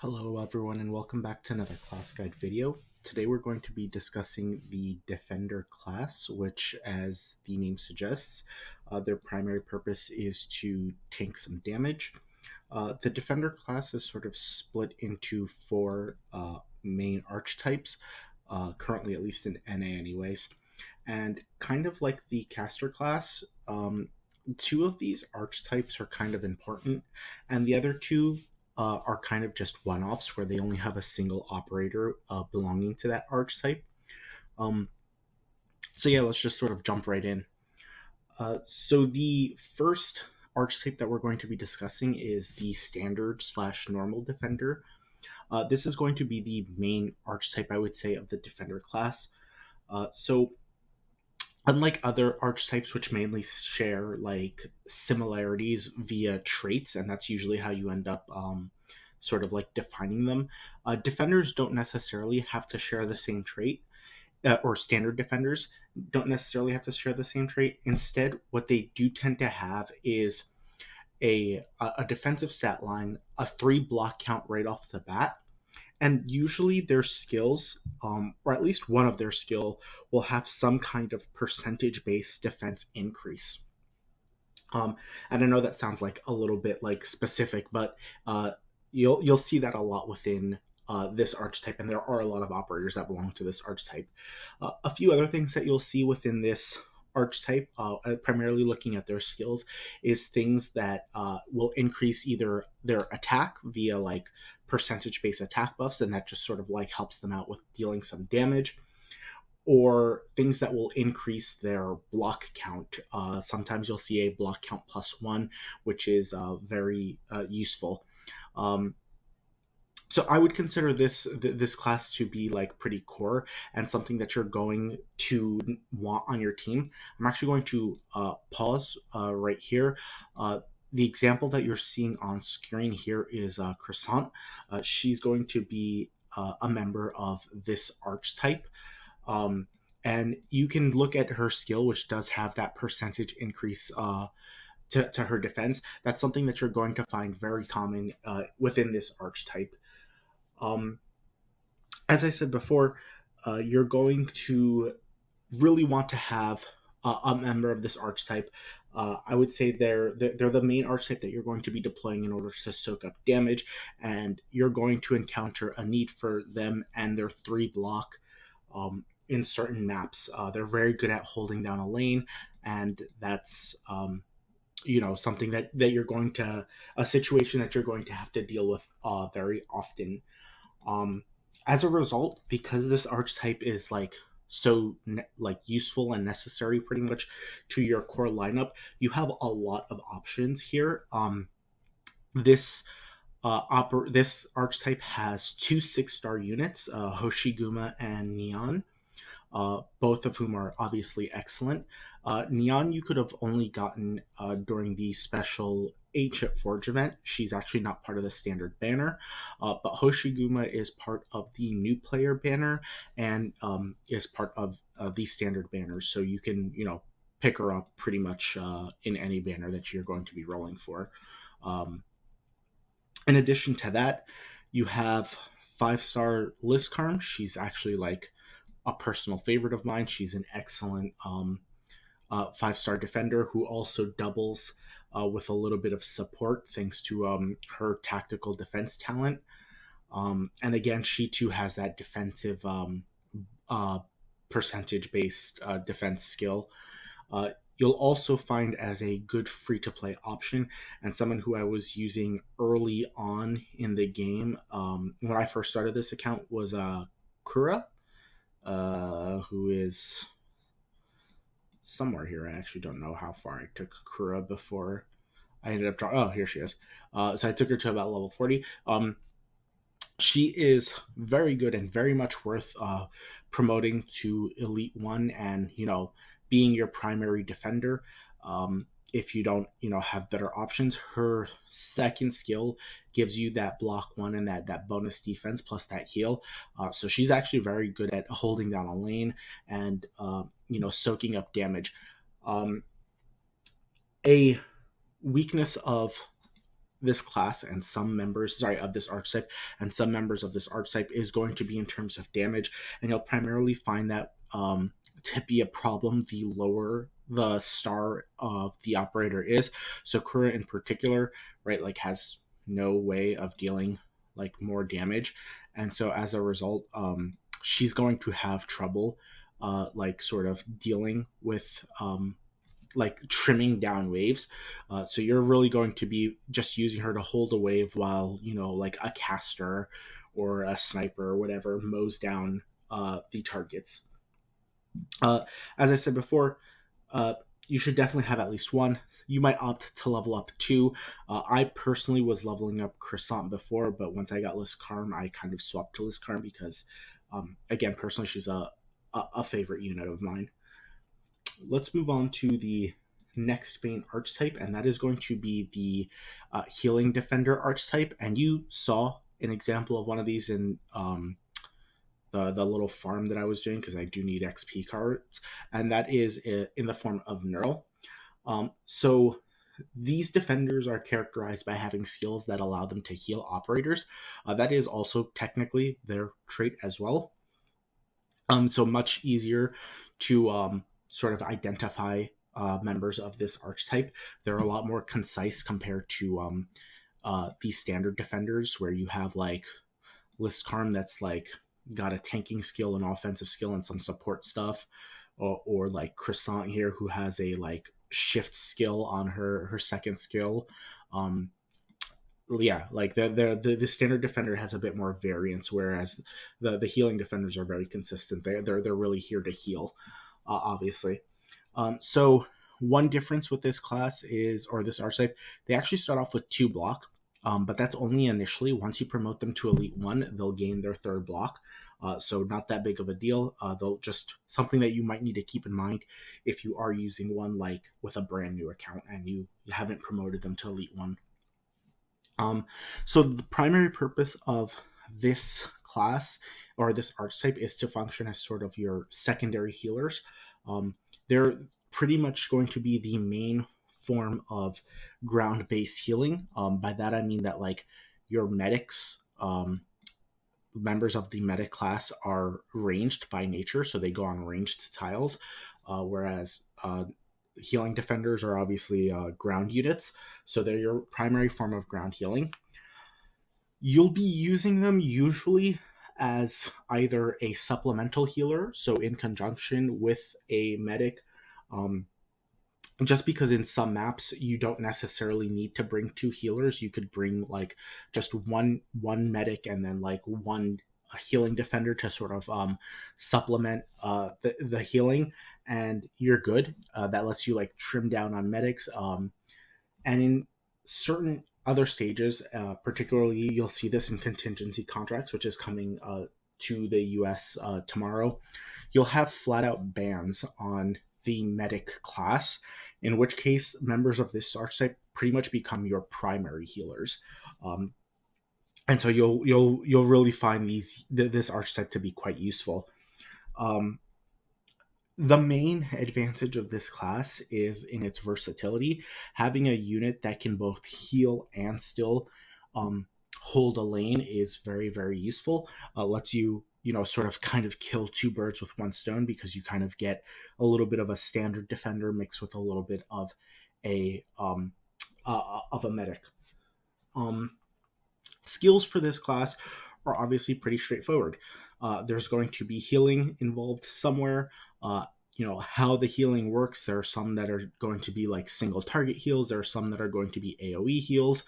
Hello everyone and welcome back to another class guide video. Today we're going to be discussing the Defender class, which as the name suggests, their primary purpose is to tank some damage. The Defender class is sort of split into four main archetypes, currently at least in NA anyways. And kind of like the Caster class, two of these archetypes are kind of important, and the other two are kind of just one-offs where they only have a single operator belonging to that archetype. So yeah, let's just sort of jump right in. So the first archetype that we're going to be discussing is the standard/normal defender. This is going to be the main archetype, I would say, of the defender class. So unlike other archetypes, which mainly share like similarities via traits, and that's usually how you end up sort of like defining them, defenders don't necessarily have to share the same trait, or standard defenders don't necessarily have to share the same trait. Instead, what they do tend to have is a defensive stat line, a 3 block count right off the bat, and usually their skills, or at least one of their skill, will have some kind of percentage-based defense increase. And I know that sounds like a little bit like specific, but you'll see that a lot within this archetype, and there are a lot of operators that belong to this archetype. A few other things that you'll see within this archetype, primarily looking at their skills, is things that will increase either their attack via like percentage-based attack buffs, and that just sort of like helps them out with dealing some damage, or things that will increase their block count. Sometimes you'll see a block count +1, which is very useful. So I would consider this class to be like pretty core and something that you're going to want on your team. I'm actually going to pause right here. The example that you're seeing on screen here is Croissant. She's going to be a member of this archetype. And you can look at her skill, which does have that percentage increase to her defense. That's something that you're going to find very common within this archetype. As I said before, you're going to really want to have a member of this archetype. I would say they're the main archetype that you're going to be deploying in order to soak up damage, and you're going to encounter a need for them and their 3 block in certain maps. They're very good at holding down a lane, and that's something that you're going to, a situation that you're going to have to deal with very often. As a result, because this archetype is like so useful and necessary pretty much to your core lineup, you have a lot of options here. This this archetype has 2 6-star units, Hoshiguma and Neon, both of whom are obviously excellent. Neon you could have only gotten during the special Ancient Forge event. She's actually not part of the standard banner, but Hoshiguma is part of the new player banner and is part of the standard banners. So you can, pick her up pretty much in any banner that you're going to be rolling for. In addition to that, you have 5-star Liskarm. She's actually like a personal favorite of mine. She's an excellent 5-star defender who also doubles with a little bit of support thanks to her tactical defense talent. And again, she too has that defensive percentage-based defense skill. You'll also find as a good free-to-play option, and someone who I was using early on in the game when I first started this account was Kura, who is somewhere here. I actually don't know how far I took Kura before I ended up drawing. Oh, here she is. So I took her to about level 40. She is very good and very much worth promoting to Elite 1 and, being your primary defender. If you don't, have better options. Her second skill gives you that block 1 and that bonus defense plus that heal. So she's actually very good at holding down a lane and, soaking up damage. A weakness of this class and some members, of this archetype and some members of this archetype is going to be in terms of damage, and you'll primarily find that to be a problem the lower the star of the operator is. So Kura in particular, right, like has no way of dealing like more damage, and so as a result, she's going to have trouble like sort of dealing with like trimming down waves. So you're really going to be just using her to hold a wave while, like a caster or a sniper or whatever mows down the targets. Uh, as I said before, uh, you should definitely have at least one. You might opt to level up two. I personally was leveling up Croissant before, but once I got Liskarm, I kind of swapped to Liskarm because, again, personally, she's a favorite unit of mine. Let's move on to the next main archetype, and that is going to be the Healing Defender archetype. And you saw an example of one of these in the little farm that I was doing, because I do need XP cards, and that is in the form of Neural. So these defenders are characterized by having skills that allow them to heal operators. That is also technically their trait as well. So much easier to sort of identify members of this archetype. They're a lot more concise compared to these standard defenders, where you have like Listkarm that's like got a tanking skill, an offensive skill, and some support stuff, or like Croissant here, who has a like shift skill on her second skill. Yeah, like the standard defender has a bit more variance, whereas the healing defenders are very consistent. They're really here to heal, obviously. So one difference with this class is, or this archetype, they actually start off with 2 block, but that's only initially. Once you promote them to Elite 1, they'll gain their 3rd block. So not that big of a deal. They'll just something that you might need to keep in mind if you are using one like with a brand new account and you haven't promoted them to Elite 1. So the primary purpose of this class or this archetype is to function as sort of your secondary healers. They're pretty much going to be the main form of ground-based healing. By that I mean that like your medics, members of the medic class are ranged by nature, so they go on ranged tiles, whereas healing defenders are obviously ground units, so they're your primary form of ground healing. You'll be using them usually as either a supplemental healer, so in conjunction with a medic, just because in some maps you don't necessarily need to bring 2 healers. You could bring like just one medic and then like one healing defender to sort of supplement the healing, and you're good. That lets you like trim down on medics, and in certain other stages, particularly you'll see this in contingency contracts, which is coming to the US tomorrow. You'll have flat out bans on the medic class, in which case members of this archetype pretty much become your primary healers. And so you'll really find this archetype to be quite useful. The main advantage of this class is in its versatility. Having a unit that can both heal and still hold a lane is very, very useful. Lets you, sort of kind of kill 2 birds with 1 stone, because you kind of get a little bit of a standard defender mixed with a little bit of a medic. Skills for this class are obviously pretty straightforward. There's going to be healing involved somewhere. How the healing works, there are some that are going to be like single target heals. There are some that are going to be AoE heals.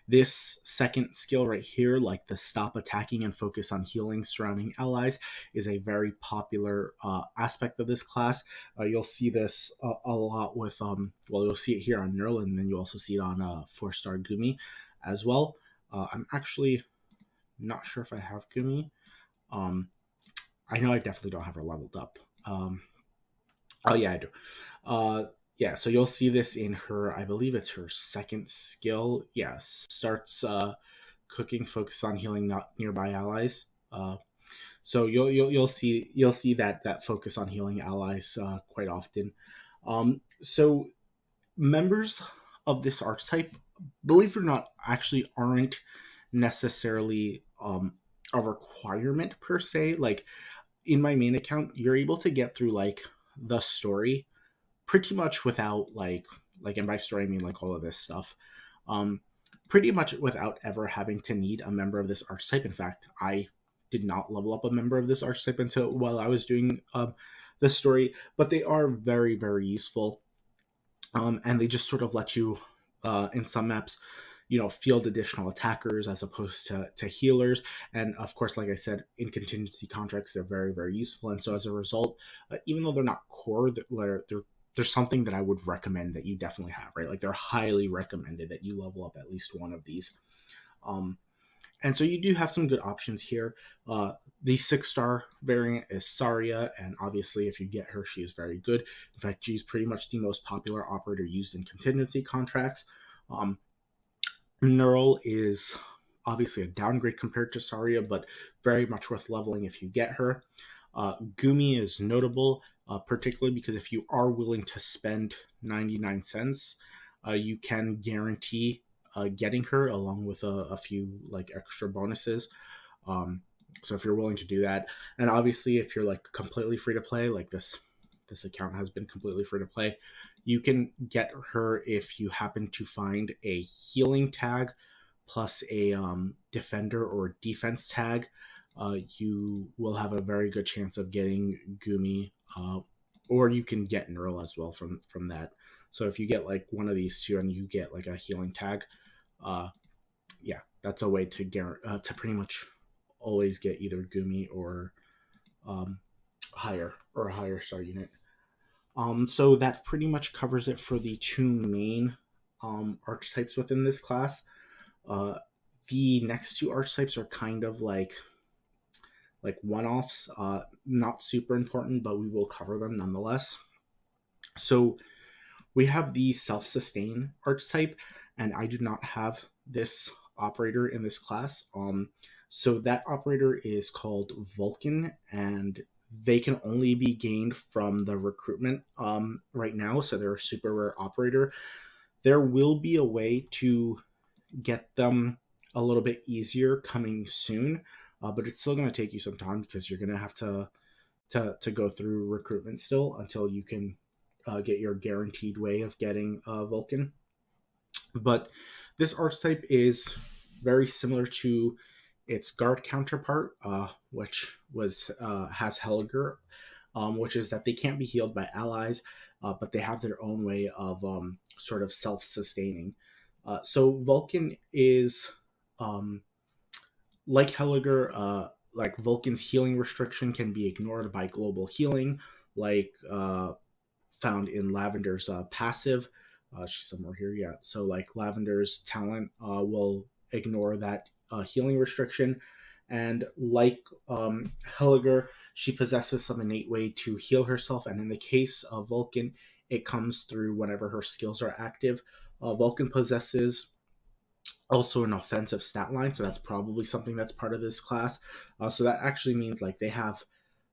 This second skill right here, like the stop attacking and focus on healing surrounding allies, is a very popular aspect of this class. You'll see this a lot with, you'll see it here on Nerl, and then you also see it on 4-star Kumi as well. I'm actually not sure if I have Kumi. I know I definitely don't have her leveled up. Oh yeah, I do. Yeah, so you'll see this in her, I believe it's her 2nd skill. Yes, starts cooking, focus on healing not nearby allies. So you'll see that focus on healing allies quite often. So members of this archetype believe it or not, actually aren't necessarily a requirement per se. Like in my main account, you're able to get through like the story pretty much without and by story I mean like all of this stuff. Um, Pretty much without ever having to need a member of this archetype. In fact, I did not level up a member of this archetype until while I was doing this story, but they are very, very useful. And they just sort of let you, in some maps, field additional attackers as opposed to healers. And of course, like I said, in contingency contracts, they're very, very useful. And so as a result, even though they're not core, they're something that I would recommend that you definitely have, right? Like they're highly recommended that you level up at least one of these. Um, and so you do have some good options here. The 6-star variant is Saria, and obviously, if you get her, she is very good. In fact, she's pretty much the most popular operator used in contingency contracts. Um, Neural is obviously a downgrade compared to Saria, but very much worth leveling if you get her. Gumi is notable, particularly because if you are willing to spend 99 cents, you can guarantee getting her along with a few like extra bonuses. So if you're willing to do that, and obviously if you're like completely free to play, like this account has been completely free to play, you can get her if you happen to find a healing tag plus a defender or defense tag. You will have a very good chance of getting Gumi, or you can get Neural as well from that. So if you get like one of these two and you get like a healing tag, yeah, that's a way to pretty much always get either Gumi or a higher star unit. So that pretty much covers it for the two main archetypes within this class. Uh, the next two archetypes are kind of like one-offs, not super important, but we will cover them nonetheless. So we have the self-sustain archetype, and I do not have this operator in this class. So that operator is called Vulcan, and they can only be gained from the recruitment right now. So they're a super rare operator. There will be a way to get them a little bit easier coming soon, but it's still going to take you some time because you're going to have to go through recruitment still until you can get your guaranteed way of getting Vulcan. But this archetype is very similar to its guard counterpart, which was has Helger, which is that they can't be healed by allies, but they have their own way of sort of self-sustaining. So Vulcan is like Helliger, like Vulcan's healing restriction can be ignored by global healing, like found in Lavender's passive. She's somewhere here, yeah. So like Lavender's talent will ignore that healing restriction, and like Helliger, she possesses some innate way to heal herself. And in the case of Vulcan, it comes through whenever her skills are active. Vulcan possesses also an offensive stat line, so that's probably something that's part of this class. So that actually means like they have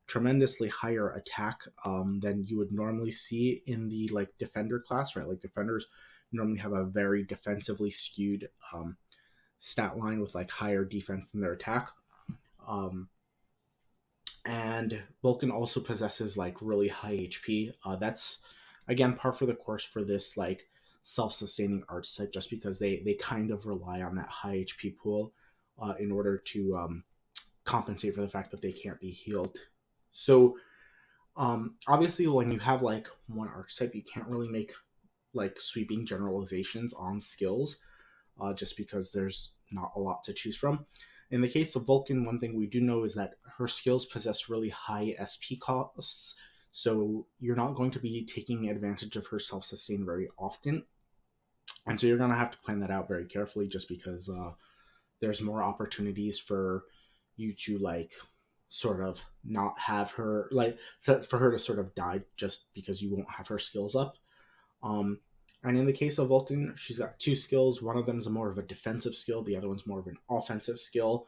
tremendously higher attack than you would normally see in the like defender class, right? Like defenders normally have a very defensively skewed stat line with like higher defense than their attack. Um, and Vulcan also possesses like really high HP. That's again par for the course for this like self-sustaining archetype, just because they kind of rely on that high HP pool in order to compensate for the fact that they can't be healed. So obviously, when you have like one archetype, you can't really make like sweeping generalizations on skills, just because there's not a lot to choose from. In the case of Vulcan, one thing we do know is that her skills possess really high SP costs, so you're not going to be taking advantage of her self-sustain very often. And so you're going to have to plan that out very carefully, just because there's more opportunities for you to like sort of not have her like for her to sort of die just because you won't have her skills up. And in the case of Vulcan, she's got two skills. One of them is more of a defensive skill. The other one's more of an offensive skill.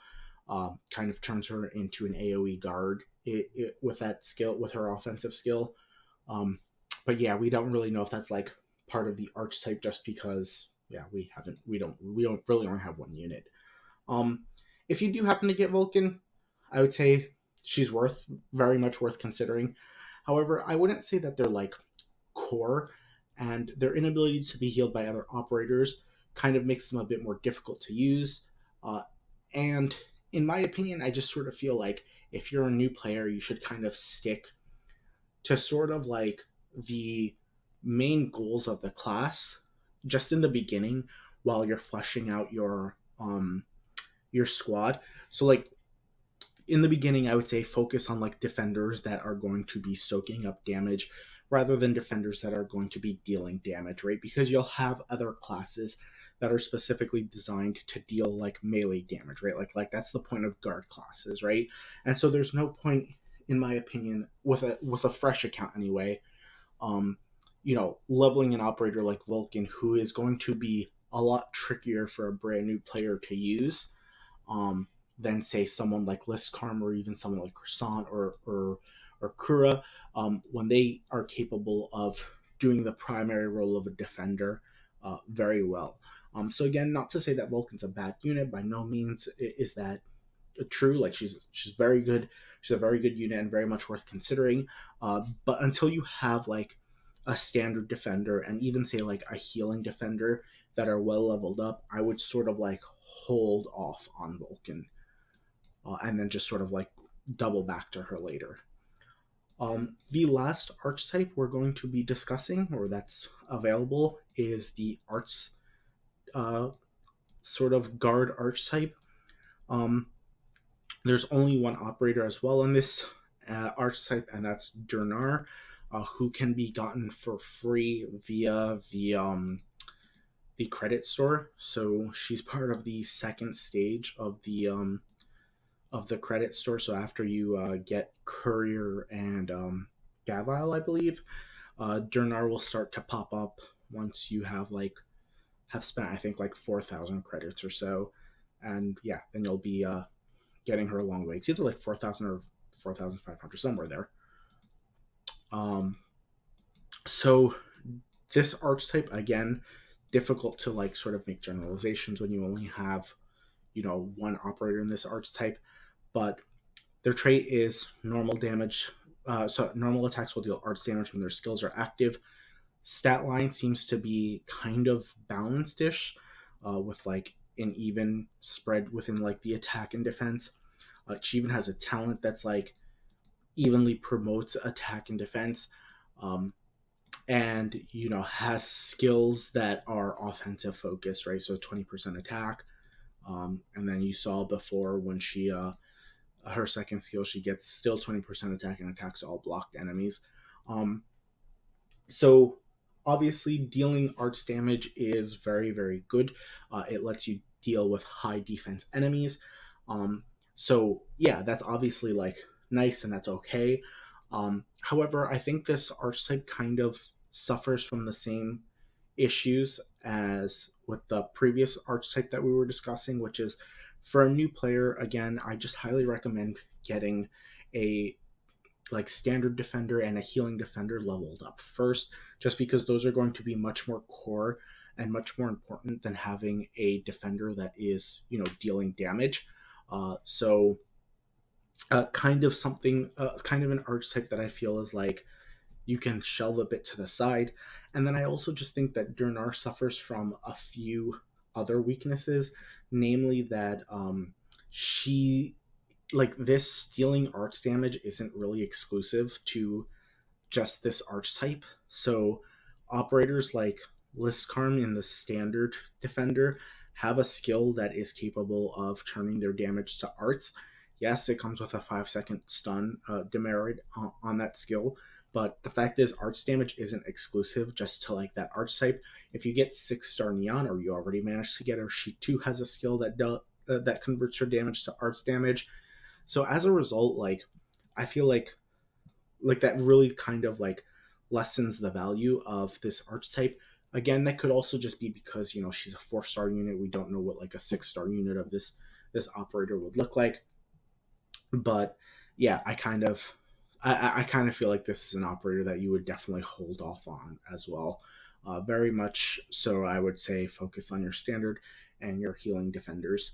Kind of turns her into an AOE guard with that skill, with her offensive skill. But yeah, we don't really know if that's like part of the archetype, just because yeah, we don't really only have one unit. Um, if you do happen to get Vulcan, I would say she's very much worth considering. However, I wouldn't say that they're like core, and their inability to be healed by other operators kind of makes them a bit more difficult to use. Uh, and in my opinion, I just sort of feel like if you're a new player, you should kind of stick to sort of like the main goals of the class just in the beginning while you're fleshing out your squad. So like in the beginning, I would say focus on like defenders that are going to be soaking up damage rather than defenders that are going to be dealing damage, right? Because you'll have other classes that are specifically designed to deal like melee damage, right? Like that's the point of guard classes, right? And so there's no point, in my opinion, with a fresh account anyway, um, leveling an operator like Vulcan, who is going to be a lot trickier for a brand new player to use, um, than say someone like Listkarm or even someone like Croissant or Kura, when they are capable of doing the primary role of a defender very well. So again, not to say that Vulcan's a bad unit. By no means is that true. Like she's very good. She's a very good unit and very much worth considering. But until you have like a standard defender and even say like a healing defender that are well leveled up, I would sort of like hold off on Vulcan, and then just sort of like double back to her later. The last archetype we're going to be discussing, or that's available, is the arts uh, sort of guard archetype. Um, there's only one operator as well in this archetype, and that's Dernar, who can be gotten for free via the credit store. So she's part of the second stage of the credit store. So after you get Courier and Gavile, I believe, Dernar will start to pop up once you have spent, I think, like 4,000 credits or so, and yeah, then you'll be getting her along the way. It's either like 4,000 or 4,500, somewhere there. Um, so this archetype, again, difficult to like sort of make generalizations when you only have one operator in this archetype, but their trait is normal damage. So normal attacks will deal arts damage when their skills are active. Stat line seems to be kind of balanced-ish, with like an even spread within like the attack and defense. She even has a talent that's like evenly promotes attack and defense, um, and has skills that are offensive focused, right? So 20% attack, and then you saw before when she her second skill, she gets still 20% attack and attacks all blocked enemies. So obviously dealing arts damage is very, very good. It lets you deal with high defense enemies. So yeah, that's obviously like nice and that's okay. However, I think this archetype kind of suffers from the same issues as with the previous archetype that we were discussing, which is for a new player, again, I just highly recommend getting a like standard defender and a healing defender leveled up first, just because those are going to be much more core and much more important than having a defender that is dealing damage. So kind of something, kind of an archetype that I feel is like you can shelve a bit to the side. And then I also just think that Dernar suffers from a few other weaknesses, namely that she like this stealing arts damage isn't really exclusive to just this archetype. So operators like Listkarm in the standard defender have a skill that is capable of turning their damage to arts. Yes, it comes with a 5-second stun demerit on that skill, but the fact is arts damage isn't exclusive just to like that archetype. If you get 6-star Neon, or you already managed to get her, she too has a skill that converts her damage to arts damage. So as a result, like I feel like that really kind of like lessens the value of this archetype. Again, that could also just be because she's a 4-star unit. We don't know what like a 6-star unit of this operator would look like. But yeah, I kind of feel like this is an operator that you would definitely hold off on as well. Very much so, I would say focus on your standard and your healing defenders.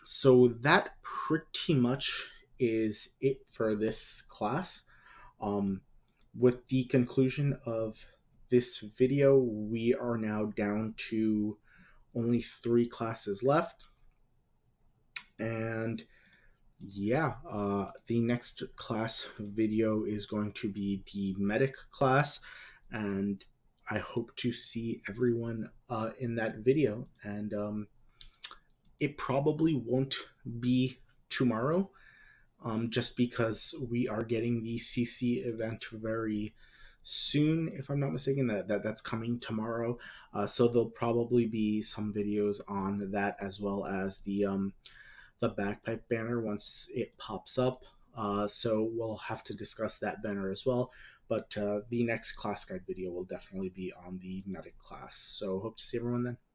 So that pretty much is it for this class. Um, with the conclusion of this video, we are now down to only 3 classes left. And yeah, the next class video is going to be the medic class, and I hope to see everyone in that video. And it probably won't be tomorrow, just because we are getting the CC event very soon, if I'm not mistaken. That's coming tomorrow. So there'll probably be some videos on that, as well as the bagpipe banner once it pops up. So we'll have to discuss that banner as well. But the next class guide video will definitely be on the medic class. So hope to see everyone then.